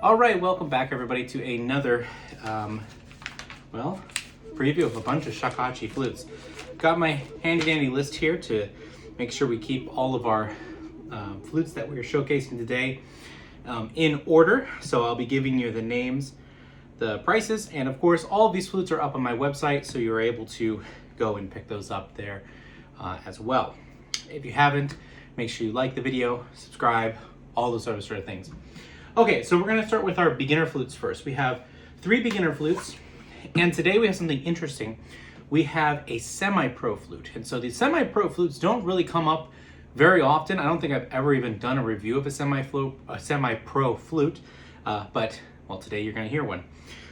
All right, welcome back everybody to another, preview of a bunch of Shakuhachi flutes. Got my handy dandy list here to make sure we keep all of our flutes that we're showcasing today in order. So I'll be giving you the names, the prices, and of course all of these flutes are up on my website, so you're able to go and pick those up there as well. If you haven't, make sure you like the video, subscribe, all those sort of things. Okay, so we're going to start with our beginner flutes first. We have 3 beginner flutes, and today we have something interesting. We have a semi-pro flute, and so these semi-pro flutes don't really come up very often. I don't think I've ever even done a review of a semi-pro flute, but well, today you're going to hear one.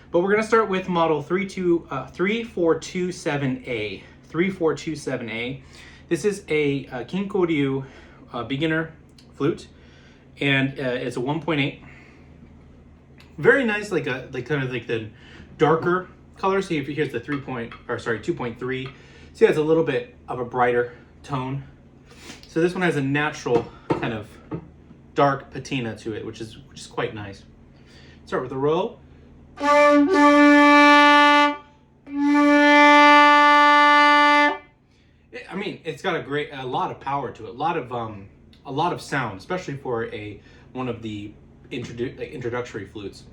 But we're going to start with model 3427A. 3427A. This is a Kinko-ryu beginner flute, and it's a 1.8. Very nice, like kind of like the darker color. So here's the 2.3. See, it has a little bit of a brighter tone. So this one has a natural kind of dark patina to it, which is quite nice. Start with the row. I mean, it's got a lot of power to it, a lot of sound, especially for one of the introductory flutes.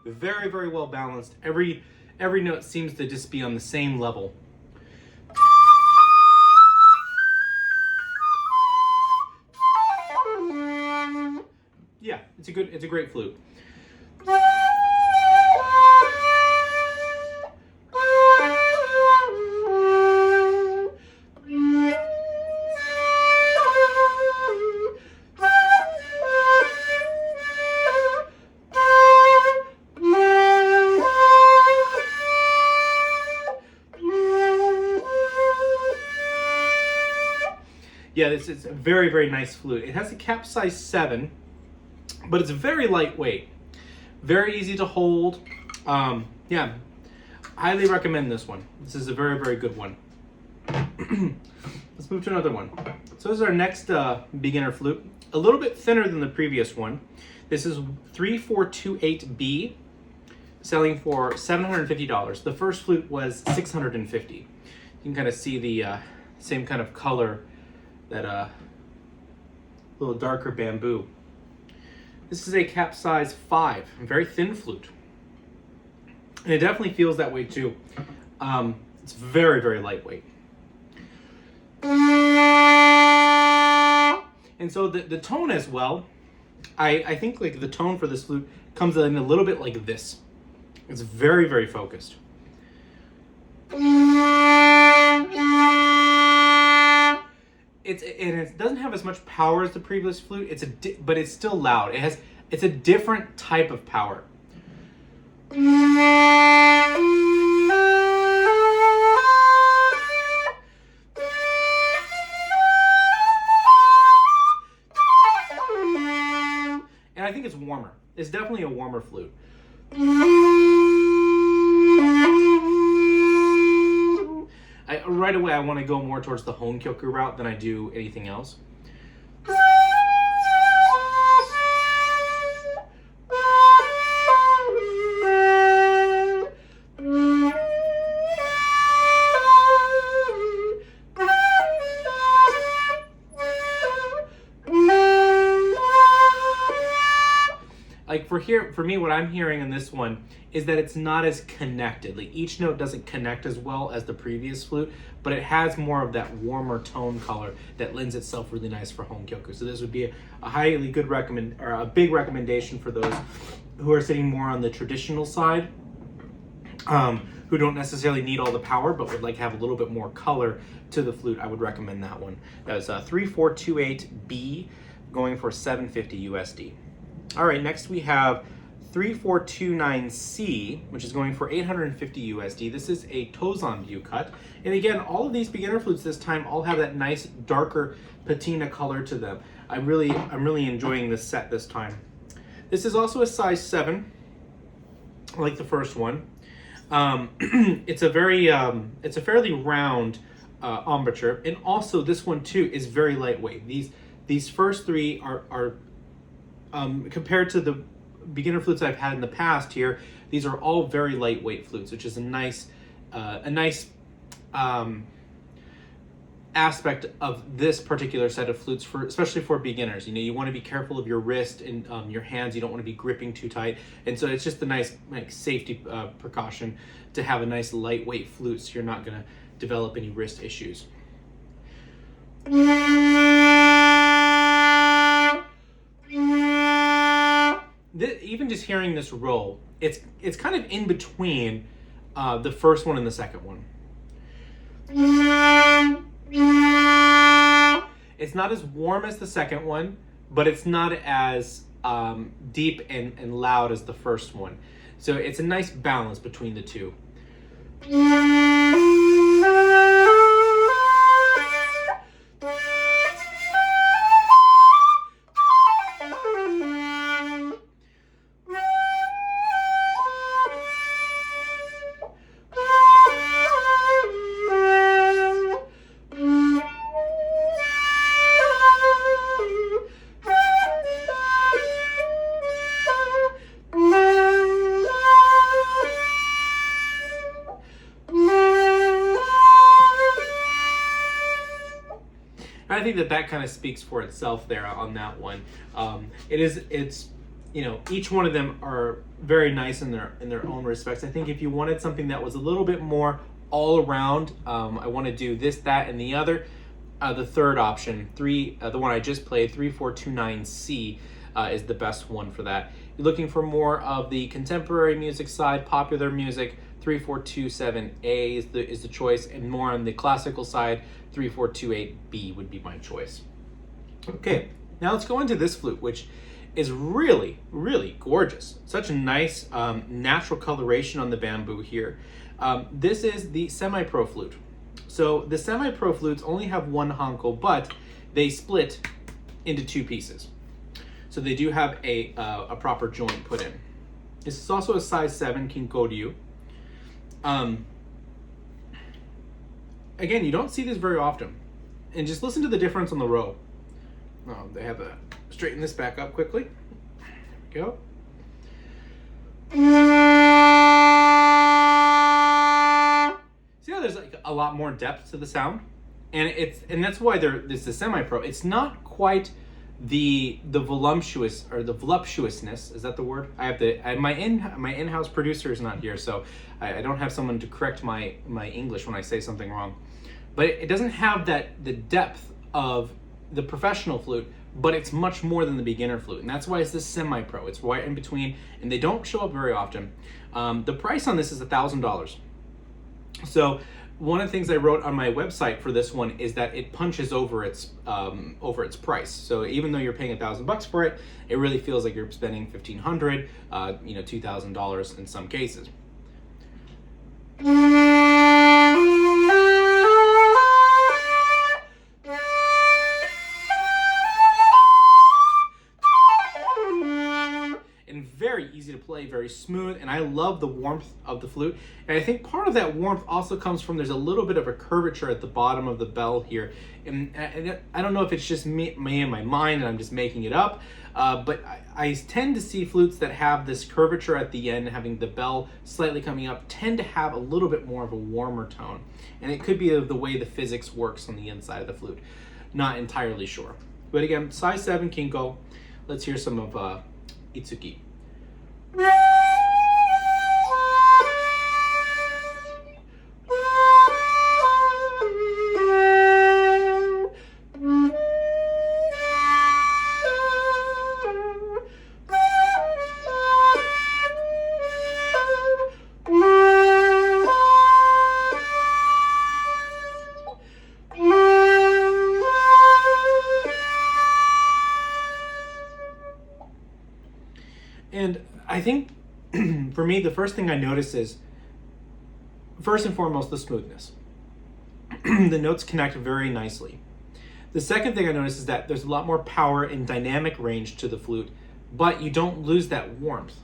Very, very well balanced. Every note seems to just be on the same level. Yeah, it's a great flute. Yeah, it's a very, very nice flute. It has a cap size 7, but it's very lightweight. Very easy to hold. Yeah, highly recommend this one. This is a very, very good one. Let's move to another one. So this is our next beginner flute. A little bit thinner than the previous one. This is 3428B, selling for $750. The first flute was $650. You can kind of see the same kind of color, that little darker bamboo. This is a cap size 5, a very thin flute. And it definitely feels that way too. It's very, very lightweight. And so the tone as well, I think like the tone for this flute comes in a little bit like this. It's very, very focused. It doesn't have as much power as the previous flute. But it's still loud. It's a different type of power. And I think it's warmer. It's definitely a warmer flute. Right away, I want to go more towards the Honkyoku route than I do anything else. Like for me, what I'm hearing in this one is that it's not as connected. Like each note doesn't connect as well as the previous flute, but it has more of that warmer tone color that lends itself really nice for Honkyoku. So this would be a highly good a big recommendation for those who are sitting more on the traditional side, who don't necessarily need all the power, but would like to have a little bit more color to the flute. I would recommend that one. That was 3428B, going for $750 USD. All right, next we have 3429C, which is going for $850 USD. This is a Yozan view cut. And again, all of these beginner flutes this time all have that nice darker patina color to them. I'm really enjoying this set this time. This is also a size 7, like the first one. It's a fairly round embouchure, and also this one too is very lightweight. These first three are compared to the beginner flutes I've had in the past here, these are all very lightweight flutes, which is a nice aspect of this particular set of flutes, for especially for beginners. You know, you want to be careful of your wrist and your hands. You don't want to be gripping too tight, and so it's just a nice safety precaution to have a nice lightweight flute, so you're not going to develop any wrist issues. Even just hearing this roll, it's kind of in between the first one and the second one. It's not as warm as the second one, but it's not as deep and loud as the first one. So it's a nice balance between the two. I think that kind of speaks for itself there on that one. It's you know, each one of them are very nice in their own respects. I think if you wanted something that was a little bit more all around, I want to do this, that, and the other. The third option, the one I just played, 3429C, is the best one for that. You're looking for more of the contemporary music side, popular music, 3427A is the choice, and more on the classical side, 3428B would be my choice. Okay, now let's go into this flute, which is really, really gorgeous. Such a nice natural coloration on the bamboo here. This is the semi-pro flute. So the semi-pro flutes only have one hanko, but they split into two pieces. So they do have a proper joint put in. This is also a size 7 kinkoryu. Again, you don't see this very often. And just listen to the difference on the row. They have to straighten this back up quickly. There we go. See how there's like a lot more depth to the sound? And that's why there's the semi-pro. It's not quite the voluptuous or the voluptuousness, is that the word? My in-house producer is not here, so I don't have someone to correct my English when I say something wrong. But it doesn't have the depth of the professional flute, but it's much more than the beginner flute, and that's why it's this semi-pro. It's right in between, and they don't show up very often. The price on this is $1,000. So one of the things I wrote on my website for this one is that it punches over its price. So even though you're paying $1,000 for it, it really feels like you're spending $1,500, $2,000 in some cases. And very easy to play, very smooth, and I love the warmth of the flute. And I think part of that warmth also comes from there's a little bit of a curvature at the bottom of the bell here. And I don't know if it's just me in my mind and I'm just making it up, but I tend to see flutes that have this curvature at the end, having the bell slightly coming up, tend to have a little bit more of a warmer tone. And it could be the way the physics works on the inside of the flute. Not entirely sure. But again, size 7 kinko. Let's hear some of Itsuki. And I think for me, the first thing I notice is, first and foremost, the smoothness. The notes connect very nicely. The second thing I notice is that there's a lot more power and dynamic range to the flute, but you don't lose that warmth.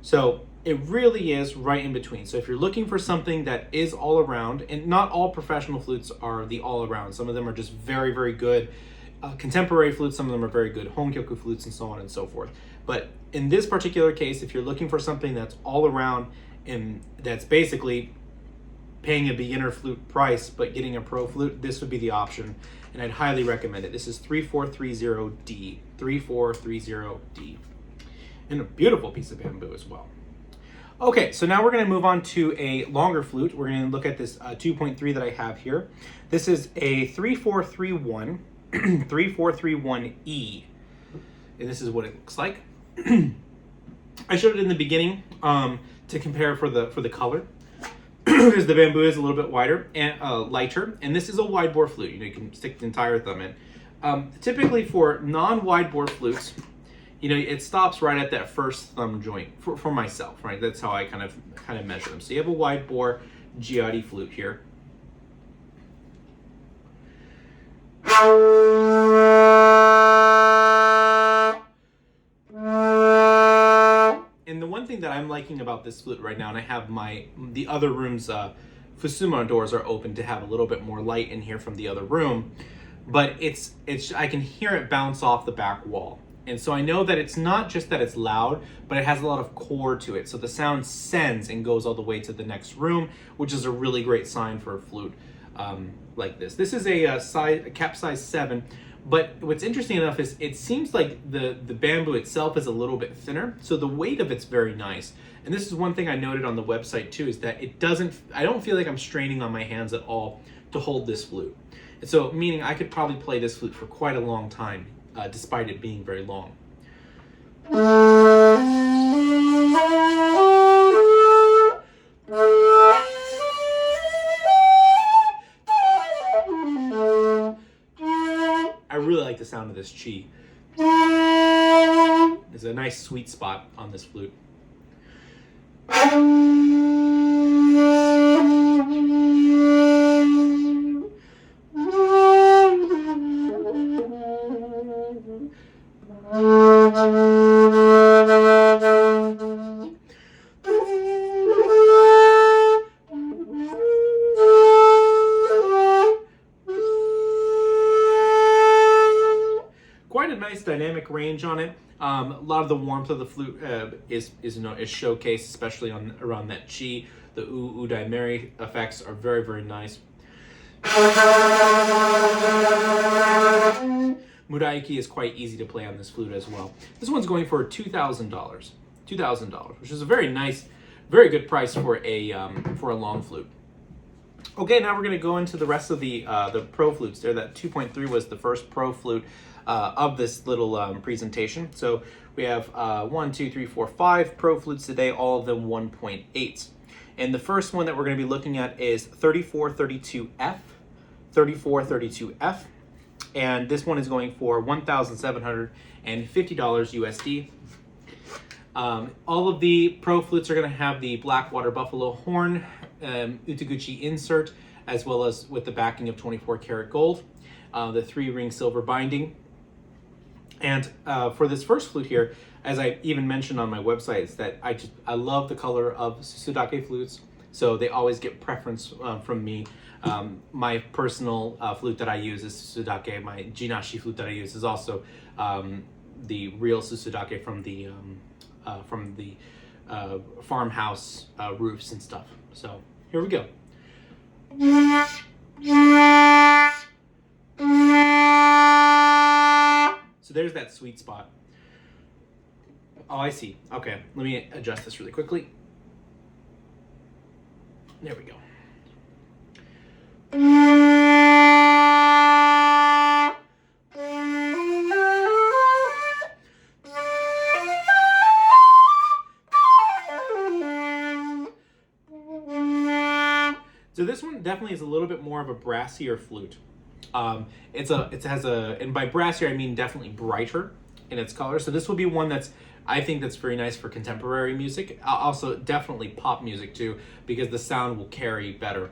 So it really is right in between. So if you're looking for something that is all around, and not all professional flutes are the all around, some of them are just very, very good contemporary flutes, some of them are very good honkyoku flutes, and so on and so forth. But in this particular case, if you're looking for something that's all around and that's basically paying a beginner flute price but getting a pro flute, this would be the option, and I'd highly recommend it. This is 3430D, 3430D, and a beautiful piece of bamboo as well. Okay, so now we're going to move on to a longer flute. We're going to look at this 2.3 that I have here. This is a 3431, 3431E, and this is what it looks like. I showed it in the beginning to compare for the color, because the bamboo is a little bit wider and lighter, and this is a wide bore flute. You can stick the entire thumb in. Typically for non-wide bore flutes, it stops right at that first thumb joint for myself, right? That's how I kind of measure them. So you have a wide bore Giardi flute here. And the one thing that I'm liking about this flute right now, and I have the other room's Fusuma doors are open to have a little bit more light in here from the other room, but I can hear it bounce off the back wall. And so I know that it's not just that it's loud, but it has a lot of core to it. So the sound sends and goes all the way to the next room, which is a really great sign for a flute like this. This is a cap size 7, but what's interesting enough is it seems like the bamboo itself is a little bit thinner, so the weight of it's very nice. And this is one thing I noted on the website too, is that I don't feel like I'm straining on my hands at all to hold this flute. And so meaning I could probably play this flute for quite a long time, despite it being very long. I really like the sound of this chi. There's a nice sweet spot on this flute. Quite a nice dynamic range on it. A lot of the warmth of the flute is showcased, especially around that chi. The udaimeri effects are very, very nice. Muraiki is quite easy to play on this flute as well. This one's going for $2,000, which is a very nice, very good price for a long flute. Okay, now we're going to go into the rest of the pro flutes there. That 2.3 was the first pro flute of this little presentation. So we have 1, 2, 3, 4, 5 pro flutes today, all of them 1.8. And the first one that we're going to be looking at is 3432F, 3432F. And this one is going for $1,750 USD. All of the pro flutes are going to have the Blackwater Buffalo horn, Utaguchi insert, as well as with the backing of 24 karat gold, the 3-ring silver binding. And for this first flute here, as I even mentioned on my website, is that I love the color of Susudake flutes, so they always get preference from me. My personal flute that I use is Susudake. My Jinashi flute that I use is also the real Susudake from the farmhouse roofs and stuff. So here we go. So there's that sweet spot. Oh, I see. Okay, let me adjust this really quickly. There we go. So this one definitely is a little bit more of a brassier flute. And by brassier I mean definitely brighter in its color. So this will be one I think that's very nice for contemporary music. Also definitely pop music too, because the sound will carry better.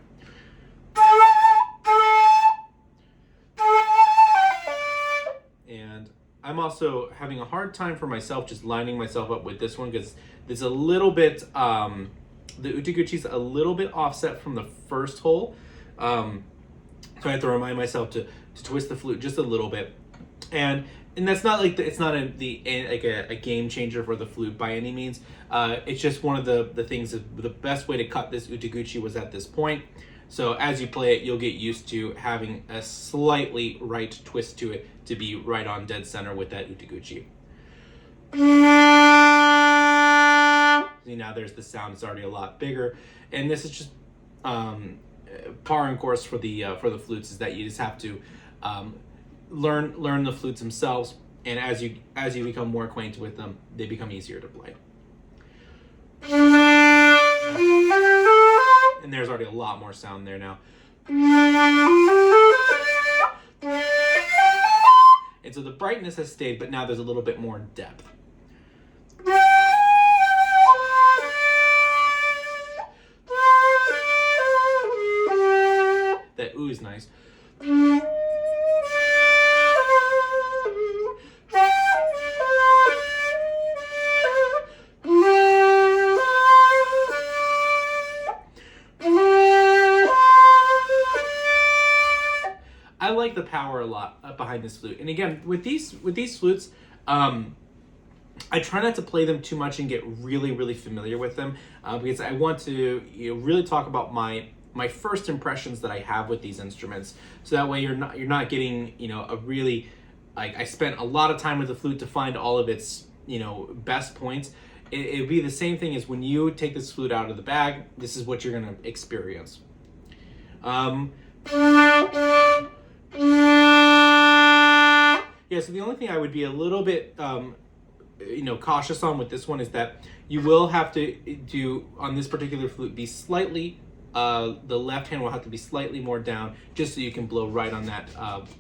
And I'm also having a hard time for myself just lining myself up with this one because there's a little bit, the Utiguchi's a little bit offset from the first hole. So I have to remind myself to twist the flute just a little bit. And that's not like it's not a game changer for the flute by any means. It's just one of the things that the best way to cut this Utiguchi was at this point. So as you play it, you'll get used to having a slightly right twist to it to be right on dead center with that Utiguchi. See, now there's the sound. It's already a lot bigger, and this is just par and course for the flutes is that you just have to learn the flutes themselves, and as you become more acquainted with them, they become easier to play. And there's already a lot more sound there now. And so the brightness has stayed, but now there's a little bit more depth. That ooh is nice. I like the power a lot behind this flute. And again, with these flutes, I try not to play them too much and get really, really familiar with them because I want to really talk about my first impressions that I have with these instruments. So that way you're not getting a really I spent a lot of time with the flute to find all of its best points. It'd be the same thing as when you take this flute out of the bag. This is what you're going to experience. Yeah, so the only thing I would be a little bit, cautious on with this one is that you will have to do, on this particular flute, be slightly, the left hand will have to be slightly more down just so you can blow right on that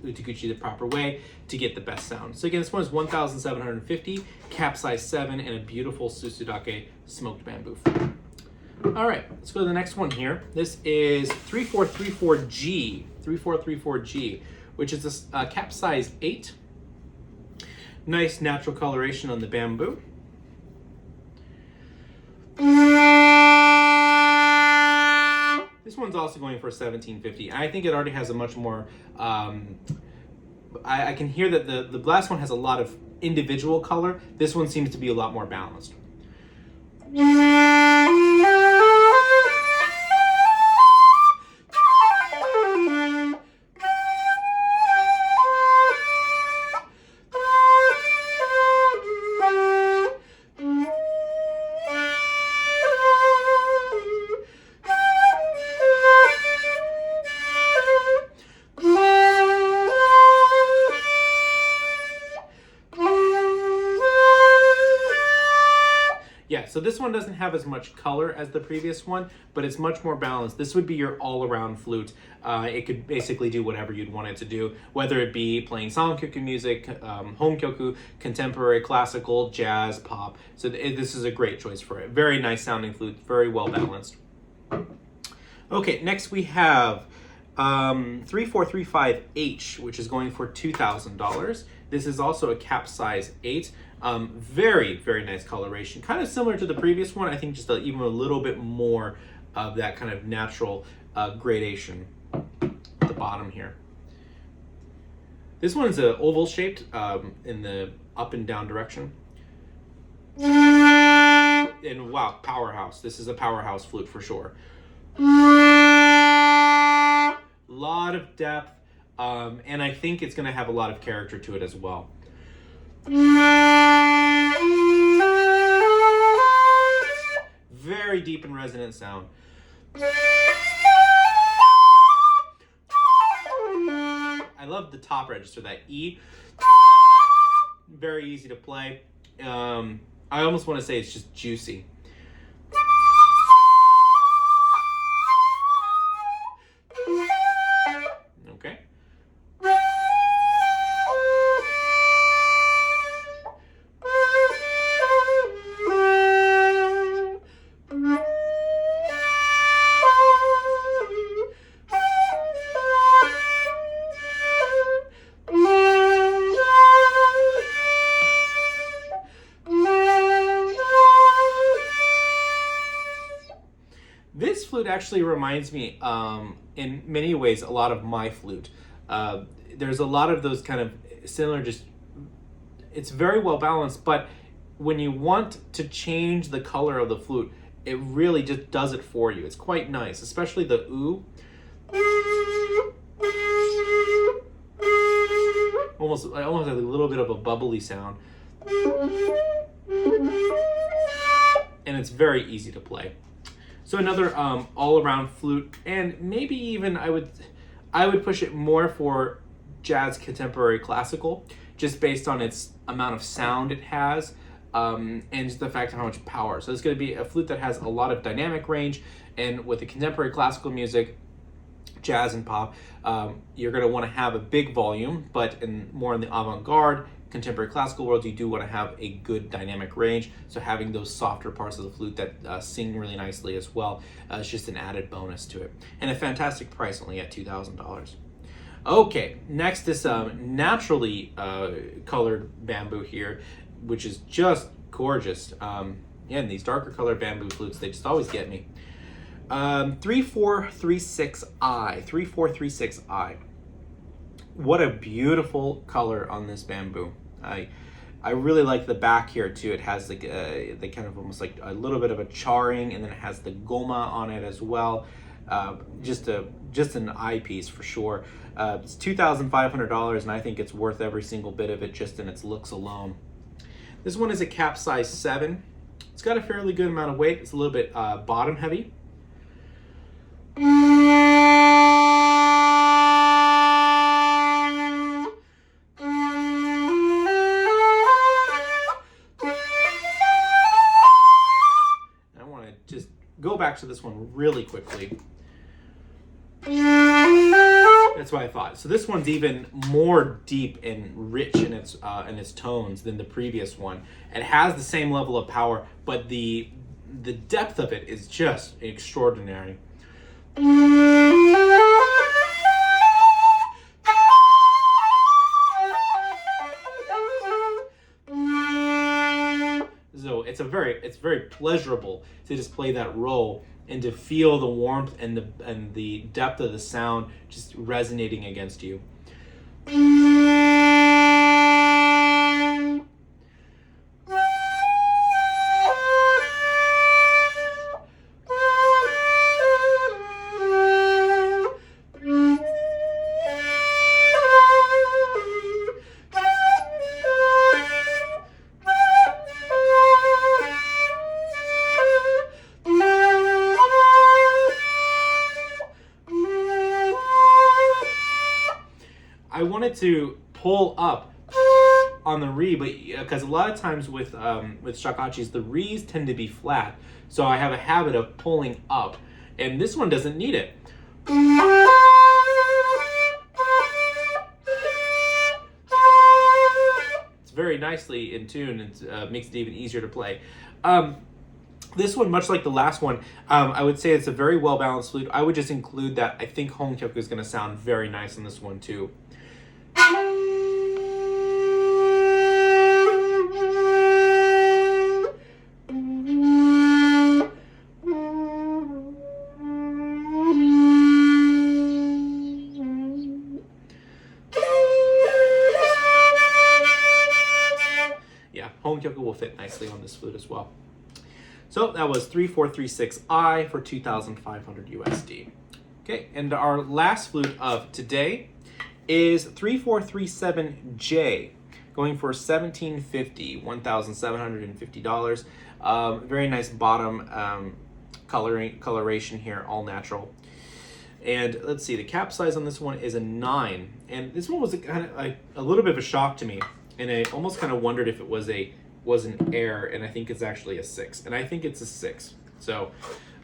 Utiguchi the proper way to get the best sound. So again, this one is 1,750, cap size 7, and a beautiful Susudake smoked bamboo flute. All right, let's go to the next one here. This is 3434G, 3434G, which is a cap size 8. Nice natural coloration on the bamboo. This one's also going for 1750. I think it already has a much more, I can hear that the last one has a lot of individual color. This one seems to be a lot more balanced. Yeah, so this one doesn't have as much color as the previous one, but it's much more balanced. This would be your all-around flute. It could basically do whatever you'd want it to do, whether it be playing sankyoku music, honkyoku, contemporary, classical, jazz, pop. So this is a great choice for it. Very nice sounding flute, very well balanced. Okay, next we have 3435H, which is going for $2,000. This is also a cap size 8. Very, very nice coloration. Kind of similar to the previous one. I think just even a little bit more of that kind of natural gradation at the bottom here. This one's oval shaped in the up and down direction. And wow, powerhouse. This is a powerhouse flute for sure. Lot of depth, and I think it's going to have a lot of character to it as well. Very deep and resonant sound. I love the top register, that E. Very easy to play. I almost want to say it's just juicy. Okay. This flute actually reminds me, in many ways, a lot of my flute. There's a lot of those kind of similar, just, it's very well balanced, but when you want to change the color of the flute, it really just does it for you. It's quite nice, especially the ooh. Almost has a little bit of a bubbly sound. And it's very easy to play. So another all-around flute, and maybe even I would push it more for jazz, contemporary, classical, just based on its amount of sound it has, and just the fact of how much power. So it's going to be a flute that has a lot of dynamic range, and with the contemporary classical music, jazz and pop, you're going to want to have a big volume, but more in the avant-garde, contemporary classical world, you do want to have a good dynamic range. So having those softer parts of the flute that sing really nicely as well is just an added bonus to it. And a fantastic price, only at $2,000. Okay, next is naturally colored bamboo here, which is just gorgeous. And these darker colored bamboo flutes, they just always get me. 3436i, 3436i. What a beautiful color on this bamboo. I really like the back here too. It has like the kind of almost like a little bit of a charring, and then it has the goma on it as well. Just an eyepiece for sure. It's $2,500, and I think it's worth every single bit of it just in its looks alone. This one is a cap size 7. It's got a fairly good amount of weight. It's a little bit bottom heavy. Go back to this one really quickly. That's what I thought. So this one's even more deep and rich in its tones than the previous one. It has the same level of power, but the depth of it is just extraordinary. So it's very pleasurable to just play that role and to feel the warmth and the depth of the sound just resonating against you. I wanted to pull up on the re, but because a lot of times with shakuhachis, the re's tend to be flat, so I have a habit of pulling up, and this one doesn't need it. It's very nicely in tune, and makes it even easier to play. This one, much like the last one, I would say it's a very well-balanced flute. I would just include that I think Honkyoku is going to sound very nice on this one too. Yeah, Honkyoku will fit nicely on this flute as well. So that was 3436i for $2,500 USD. Okay, and our last flute of today is 3437J, going for $1,750. Very nice bottom coloration here, all natural. And let's see, the cap size on this one is a 9, and this one was a little bit of a shock to me, and I almost kind of wondered if it was an error, and I think it's actually a 6, and I think it's a 6. So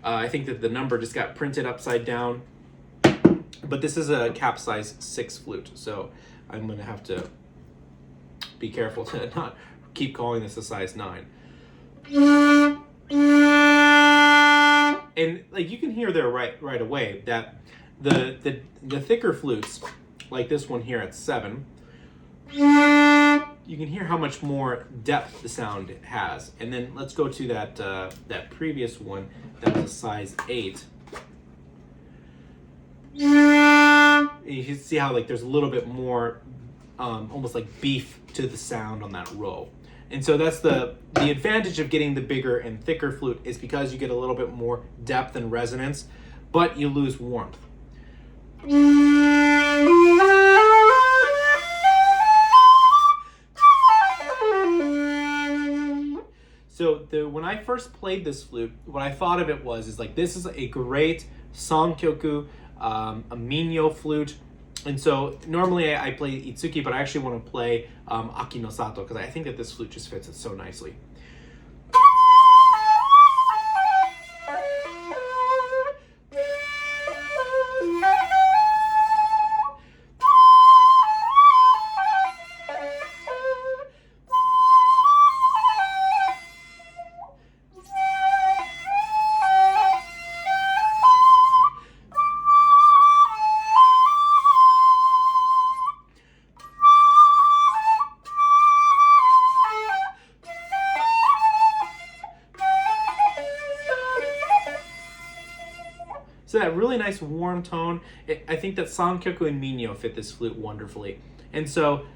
I think that the number just got printed upside down. But this is a cap size 6 flute, so I'm going to have to be careful to not keep calling this a size 9. And like you can hear there right away that the thicker flutes, like this one here at 7, you can hear how much more depth the sound has. And then let's go to that previous one that was a size 8. You can see how like there's a little bit more almost like beef to the sound on that row. And so that's the advantage of getting the bigger and thicker flute, is because you get a little bit more depth and resonance, but you lose warmth. So when I first played this flute, what I thought of it is like, this is a great sankyoku, a minyo flute. And so normally I play Itsuki, but I actually want to play Aki no Sato, because I think that this flute just fits it so nicely. So that really nice warm tone. I think that Sankyoku and Minyo fit this flute wonderfully. And so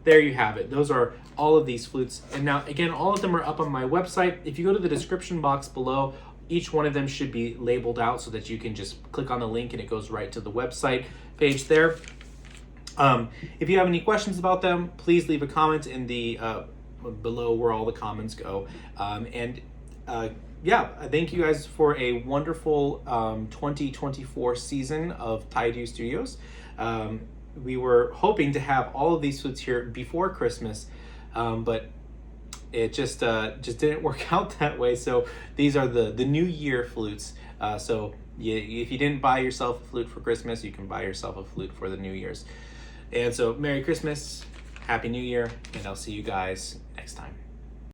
there you have it. Those are all of these flutes. And now, again, all of them are up on my website. If you go to the description box below, each one of them should be labeled out so that you can just click on the link and it goes right to the website page there. If you have any questions about them, please leave a comment in the below where all the comments go. Yeah, thank you guys for a wonderful 2024 season of Taidu Studios. We were hoping to have all of these flutes here before Christmas, but it just didn't work out that way. So these are the New Year flutes. So if you didn't buy yourself a flute for Christmas, you can buy yourself a flute for the New Year's. And so Merry Christmas, Happy New Year, and I'll see you guys next time.